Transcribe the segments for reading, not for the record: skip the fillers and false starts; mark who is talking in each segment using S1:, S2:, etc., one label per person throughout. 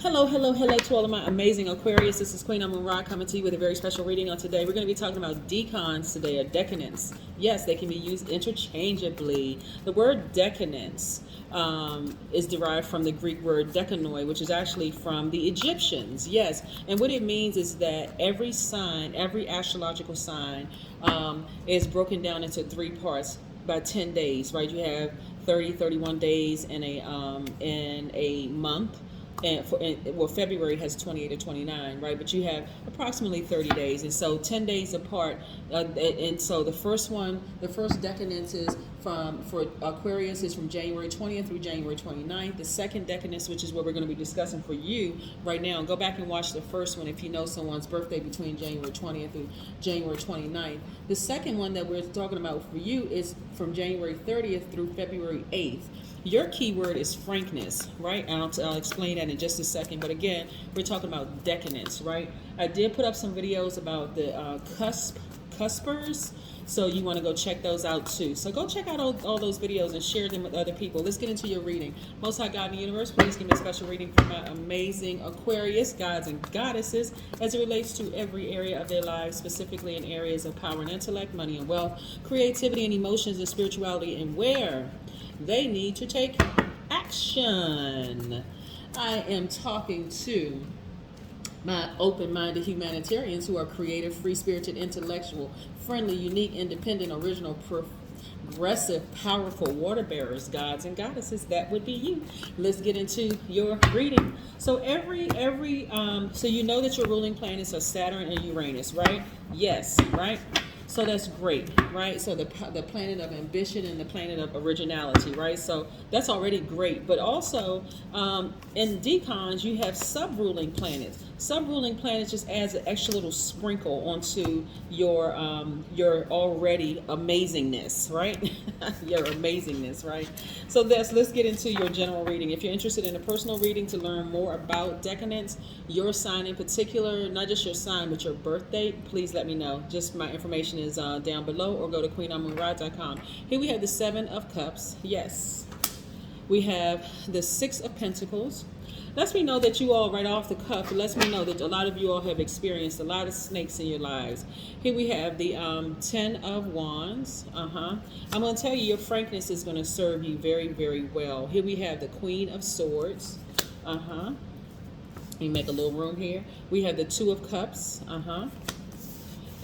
S1: Hello, hello, hello to all of my amazing Aquarius. This is Queen Amun Ra coming to you with a very special reading on today. We're going to be talking about decans today, or decadence. Yes, they can be used interchangeably. The word decadence is derived from the Greek word dekanoi, which is actually from the Egyptians. Yes, and what it means is that every sign, every astrological sign is broken down into three parts by 10 days, right? You have 30, 31 days in a month. And February has 28 or 29, right? But you have approximately 30 days, and so 10 days apart. And so the first decadence is for Aquarius is from January 20th through January 29th. The second decadence, which is what we're going to be discussing for you right now, go back and watch the first one if you know someone's birthday between January 20th through January 29th. The second one that we're talking about for you is from January 30th through February 8th. Your keyword is frankness, right? I'll explain that in just a second. But again, we're talking about decadence, right? I did put up some videos about the cuspers, so you want to go check those out too. So go check out all those videos and share them with other people. Let's get into your reading. Most High God in the universe, please give me a special reading for my amazing Aquarius gods and goddesses as it relates to every area of their lives, specifically in areas of power and intellect, money and wealth, creativity and emotions and spirituality, and where they need to take action. I am talking to my open-minded humanitarians who are creative, free-spirited, intellectual, friendly, unique, independent, original, progressive, powerful water bearers, gods and goddesses. That would be you. Let's get into your reading. So so you know that your ruling planets are Saturn and Uranus, right? Yes, right? So that's great, right? So the planet of ambition and the planet of originality, right? So that's already great. But also in decans, you have sub-ruling planets. Sub-ruling planets just adds an extra little sprinkle onto your already amazingness, right? Your amazingness, right? So let's get into your general reading. If you're interested in a personal reading to learn more about decadence, your sign in particular, not just your sign, but your birth date, please let me know. Just my information is down below, or go to queenamunra.com. Here we have the Seven of Cups. Yes. We have the Six of Pentacles. Lets me know that you all, right off the cuff, it lets me know that a lot of you all have experienced a lot of snakes in your lives. Here we have the Ten of Wands. I'm going to tell you, your frankness is going to serve you very, very well. Here we have the Queen of Swords. Let me make a little room here. We have the Two of Cups.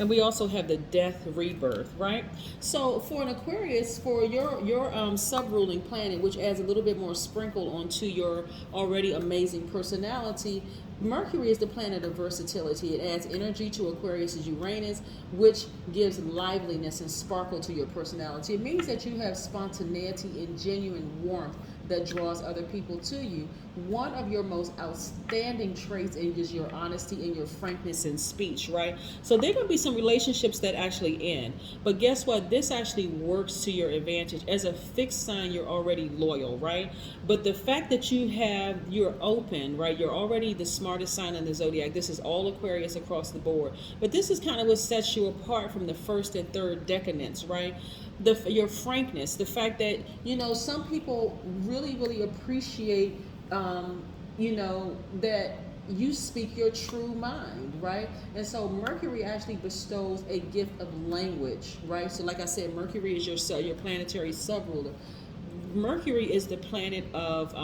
S1: And we also have the Death Rebirth, right? So for an Aquarius, for your sub-ruling planet, which adds a little bit more sprinkle onto your already amazing personality, Mercury is the planet of versatility. It adds energy to Aquarius's Uranus, which gives liveliness and sparkle to your personality. It means that you have spontaneity and genuine warmth that draws other people to you. One of your most outstanding traits is your honesty and your frankness in speech, right? So there are going to be some relationships that actually end. But guess what? This actually works to your advantage. As a fixed sign, you're already loyal, right? But the fact that you're open, right? You're already the smartest sign in the Zodiac. This is all Aquarius across the board. But this is kind of what sets you apart from the first and third decadence, right? Your frankness, the fact that, some people really, really appreciate, that you speak your true mind, right? And so Mercury actually bestows a gift of language, right? So like I said, Mercury is your planetary sub-ruler. Mercury is the planet of,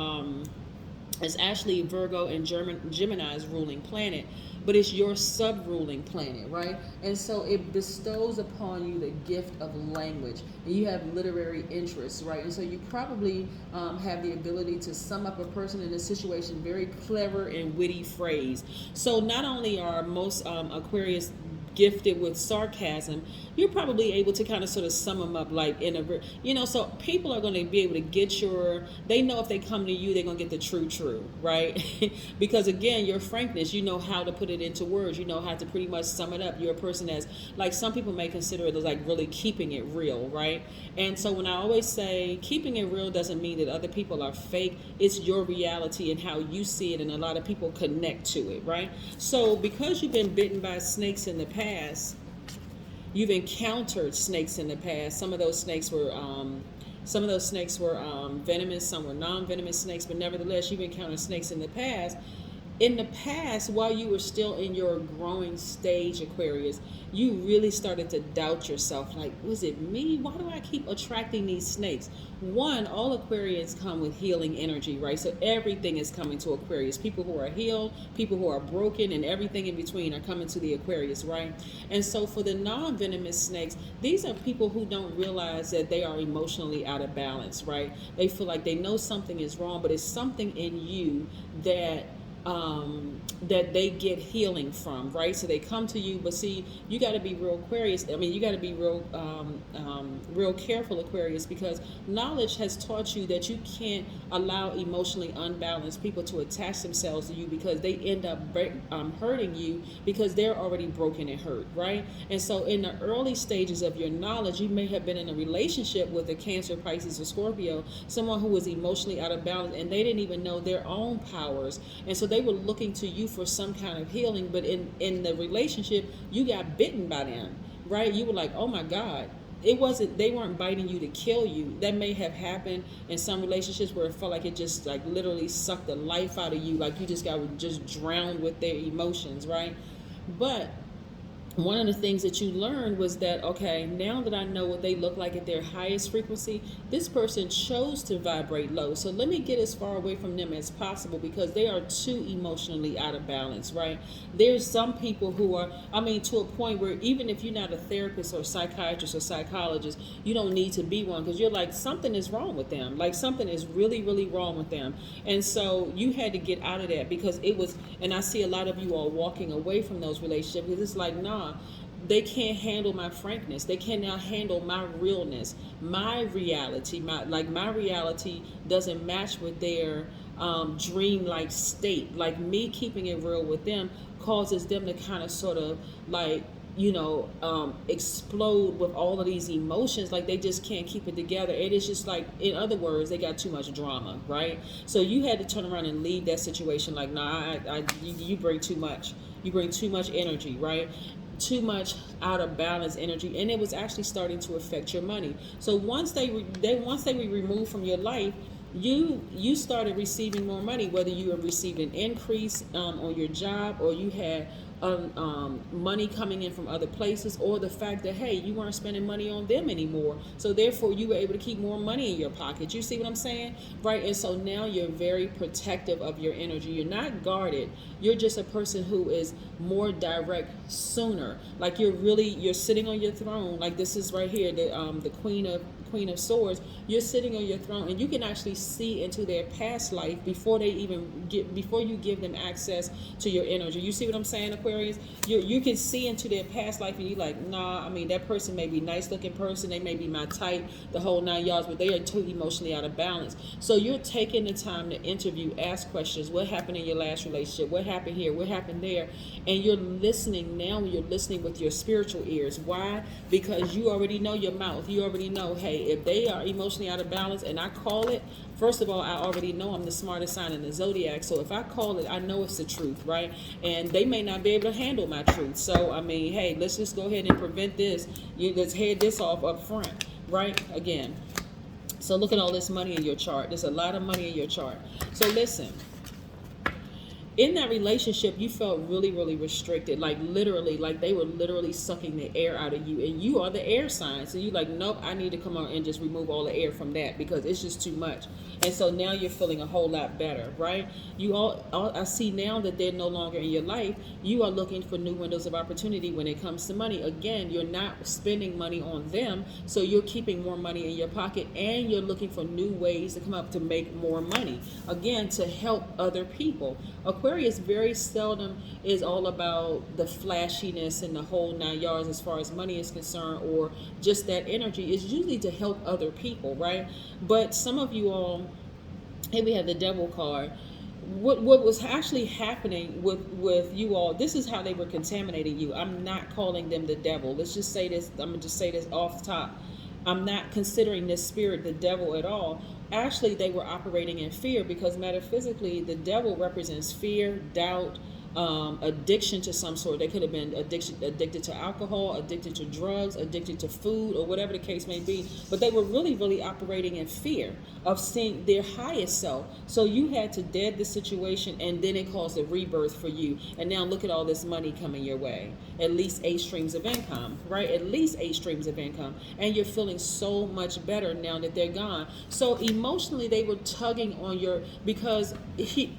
S1: it's actually Virgo and Gemini's ruling planet, but it's your sub-ruling planet, right? And so it bestows upon you the gift of language, and you have literary interests, right? And so you probably have the ability to sum up a person in a situation very clever and witty phrase. So not only are most Aquarius gifted with sarcasm, you're probably able to kind of sort of sum them up like in a, so people are going to be able to get they know if they come to you, they're going to get the true, right? Because again, your frankness, you know how to put it into words, you know how to pretty much sum it up. You're a person that's, like, some people may consider it as like really keeping it real, right? And so when I always say keeping it real doesn't mean that other people are fake. It's your reality and how you see it, and a lot of people connect to it, right? So because you've been bitten by snakes in the past, you've encountered snakes in the past. Some of those snakes were venomous, some were non-venomous snakes, but nevertheless, you've encountered snakes in the past. in the past, while you were still in your growing stage, Aquarius, you really started to doubt yourself. Like, was it me? Why do I keep attracting these snakes? One, all Aquarians come with healing energy, right? So everything is coming to Aquarius. People who are healed, people who are broken, and everything in between are coming to the Aquarius, right? And so for the non-venomous snakes, these are people who don't realize that they are emotionally out of balance, right? They feel like they know something is wrong, but it's something in you that that they get healing from, right? So they come to you, but see, you got to be real Aquarius. I mean, you got to be real careful, Aquarius, because knowledge has taught you that you can't allow emotionally unbalanced people to attach themselves to you, because they end up hurting you because they're already broken and hurt, right? And so in the early stages of your knowledge, you may have been in a relationship with a Cancer, Pisces, or Scorpio, someone who was emotionally out of balance, and they didn't even know their own powers. And so they were looking to you for some kind of healing, but in the relationship, you got bitten by them, right? You were like, oh my God. They weren't biting you to kill you. That may have happened in some relationships where it felt like it just like literally sucked the life out of you, like you just got just drowned with their emotions, right? But one of the things that you learned was that, okay, now that I know what they look like at their highest frequency, this person chose to vibrate low. So let me get as far away from them as possible, because they are too emotionally out of balance, right? There's some people who are, I mean, to a point where even if you're not a therapist or psychiatrist or psychologist, you don't need to be one, because you're like, something is wrong with them. Like something is really, really wrong with them. And so you had to get out of that, because it was, and I see a lot of you all walking away from those relationships because it's like, nah, they can't handle my frankness. They cannot handle my realness, my reality. My reality doesn't match with their dream-like state. Like me keeping it real with them causes them to kind of sort of like, explode with all of these emotions. Like they just can't keep it together. It is just like, in other words, they got too much drama, right? So you had to turn around and leave that situation like, nah, you bring too much. You bring too much energy, right? Too much out of balance energy, and it was actually starting to affect your money. So once they were removed from your life, you started receiving more money, whether you were receiving an increase on your job, or you had money coming in from other places, or the fact that, hey, you weren't spending money on them anymore, so therefore you were able to keep more money in your pocket. You see what I'm saying, right? And so now you're very protective of your energy. You're not guarded. You're just a person who is more direct sooner. Like you're sitting on your throne. Like this is right here, the Queen of Swords. You're sitting on your throne, and you can actually see into their past life before you give them access to your energy. You see what I'm saying, Aquarius? You can see into their past life, and you're like, nah, I mean, that person may be a nice looking person, they may be my type, the whole 9 yards, but they are too emotionally out of balance. So you're taking the time to interview, ask questions. What happened in your last relationship? What happened here? What happened there? And you're listening now. You're listening with your spiritual ears. Why? Because you already know your mouth. You already know, hey, if they are emotionally out of balance and I call it, first of all, I already know I'm the smartest sign in the Zodiac. So if I call it, I know it's the truth, right? And they may not be able to handle my truth. So, I mean, hey, let's just go ahead and prevent this. Let's head this off up front, right? Again. So look at all this money in your chart. There's a lot of money in your chart. So listen. In that relationship, you felt really, really restricted, like literally, like they were literally sucking the air out of you, and you are the air sign. So you're like, nope, I need to come on and just remove all the air from that because it's just too much. And so now you're feeling a whole lot better, right? I see now that they're no longer in your life. You are looking for new windows of opportunity when it comes to money. Again, you're not spending money on them, so you're keeping more money in your pocket, and you're looking for new ways to come up to make more money. Again, to help other people. Aquarius very seldom is all about the flashiness and the whole 9 yards as far as money is concerned, or just that energy. It's usually to help other people, right? But some of you all, here we have the Devil card. What was actually happening with you all, this is how they were contaminating you. I'm not calling them the devil. Let's just say this. I'm going to just say this off the top. I'm not considering this spirit the devil at all. Actually, they were operating in fear, because metaphysically, the devil represents fear, doubt, addiction to some sort. They could have been addicted to alcohol, addicted to drugs, addicted to food, or whatever the case may be. But they were really, really operating in fear of seeing their highest self. So you had to dead the situation, and then it caused a rebirth for you. And now look at all this money coming your way. At least 8 streams of income, right? At least 8 streams of income. And you're feeling so much better now that they're gone. So emotionally, they were tugging on your, because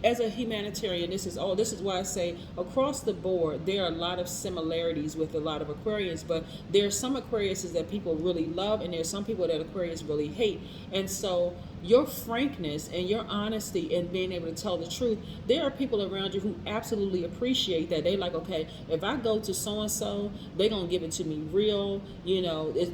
S1: as a humanitarian, this is why I say across the board, there are a lot of similarities with a lot of Aquarians, but there are some Aquariuses that people really love, and there's some people that Aquarians really hate. And so your frankness and your honesty and being able to tell the truth, there are people around you who absolutely appreciate that. They like, okay, if I go to so-and-so, they're going to give it to me real, you know, they're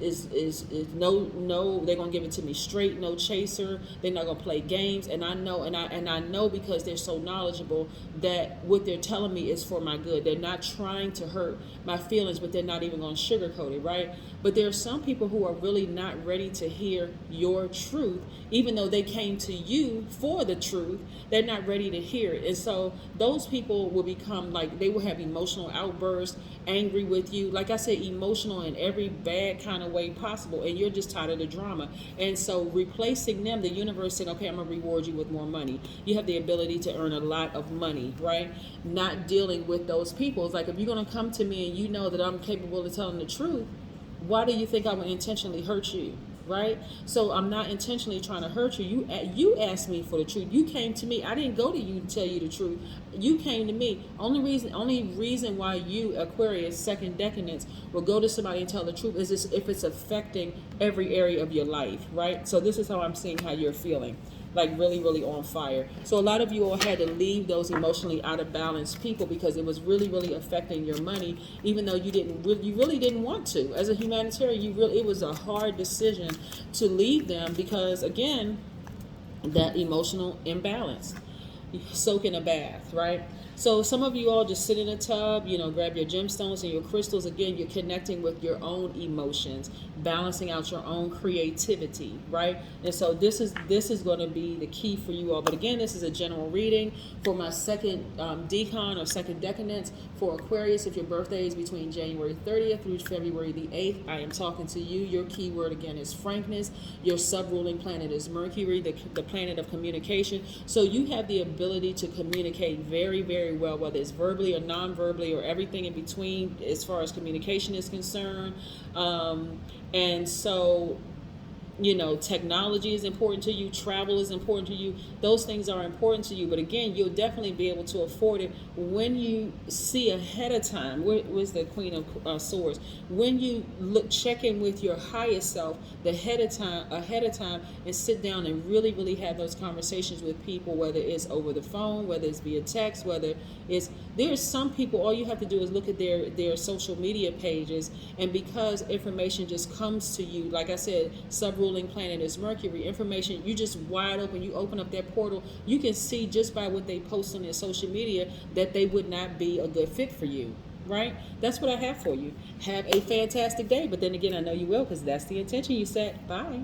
S1: going to give it to me straight, no chaser. They're not going to play games. And I know because they're so knowledgeable that what they're telling me is for my good. They're not trying to hurt my feelings, but they're not even going to sugarcoat it, right? But there are some people who are really not ready to hear your truth, even though they came to you for the truth. They're not ready to hear it. And so those people will become like, they will have emotional outbursts, angry with you. Like I said, emotional in every bad kind of way possible. And you're just tired of the drama. And so replacing them, the universe said, okay, I'm going to reward you with more money. You have the ability to earn a lot of money, right? Not dealing with those people. It's like, if you're going to come to me and you know that I'm capable of telling the truth, why do you think I would intentionally hurt you, right? So I'm not intentionally trying to hurt you. You asked me for the truth. You came to me. I didn't go to you to tell you the truth. You came to me. Only reason why you, Aquarius, second decadence, will go to somebody and tell the truth is if it's affecting every area of your life, right? So this is how I'm seeing how you're feeling. Like really, really on fire. So a lot of you all had to leave those emotionally out of balance people because it was really, really affecting your money, even though you really didn't want to. As a humanitarian, it was a hard decision to leave them because, again, that emotional imbalance. Soak in a bath, right? So some of you all just sit in a tub, grab your gemstones and your crystals. Again, you're connecting with your own emotions, balancing out your own creativity, right? And so this is going to be the key for you all. But again, this is a general reading for my second decan or second decadence for Aquarius. If your birthday is between January 30th through February the 8th, I am talking to you. Your key word again is frankness. Your sub-ruling planet is Mercury, the planet of communication. So you have the ability to communicate very, very well, whether it's verbally or non-verbally or everything in between as far as communication is concerned. And so, technology is important to you, travel is important to you, those things are important to you. But again, you'll definitely be able to afford it when you see ahead of time. Where's the Queen of Swords? When you check in with your highest self ahead of time, and sit down and really, really have those conversations with people, whether it's over the phone, whether it's via text, there's some people, all you have to do is look at their social media pages, and because information just comes to you, like I said, sub-ruling planet is Mercury, information, you just wide open, you open up that portal, you can see just by what they post on their social media that they would not be a good fit for you, right? That's what I have for you. Have a fantastic day, but then again, I know you will because that's the intention you set. Bye.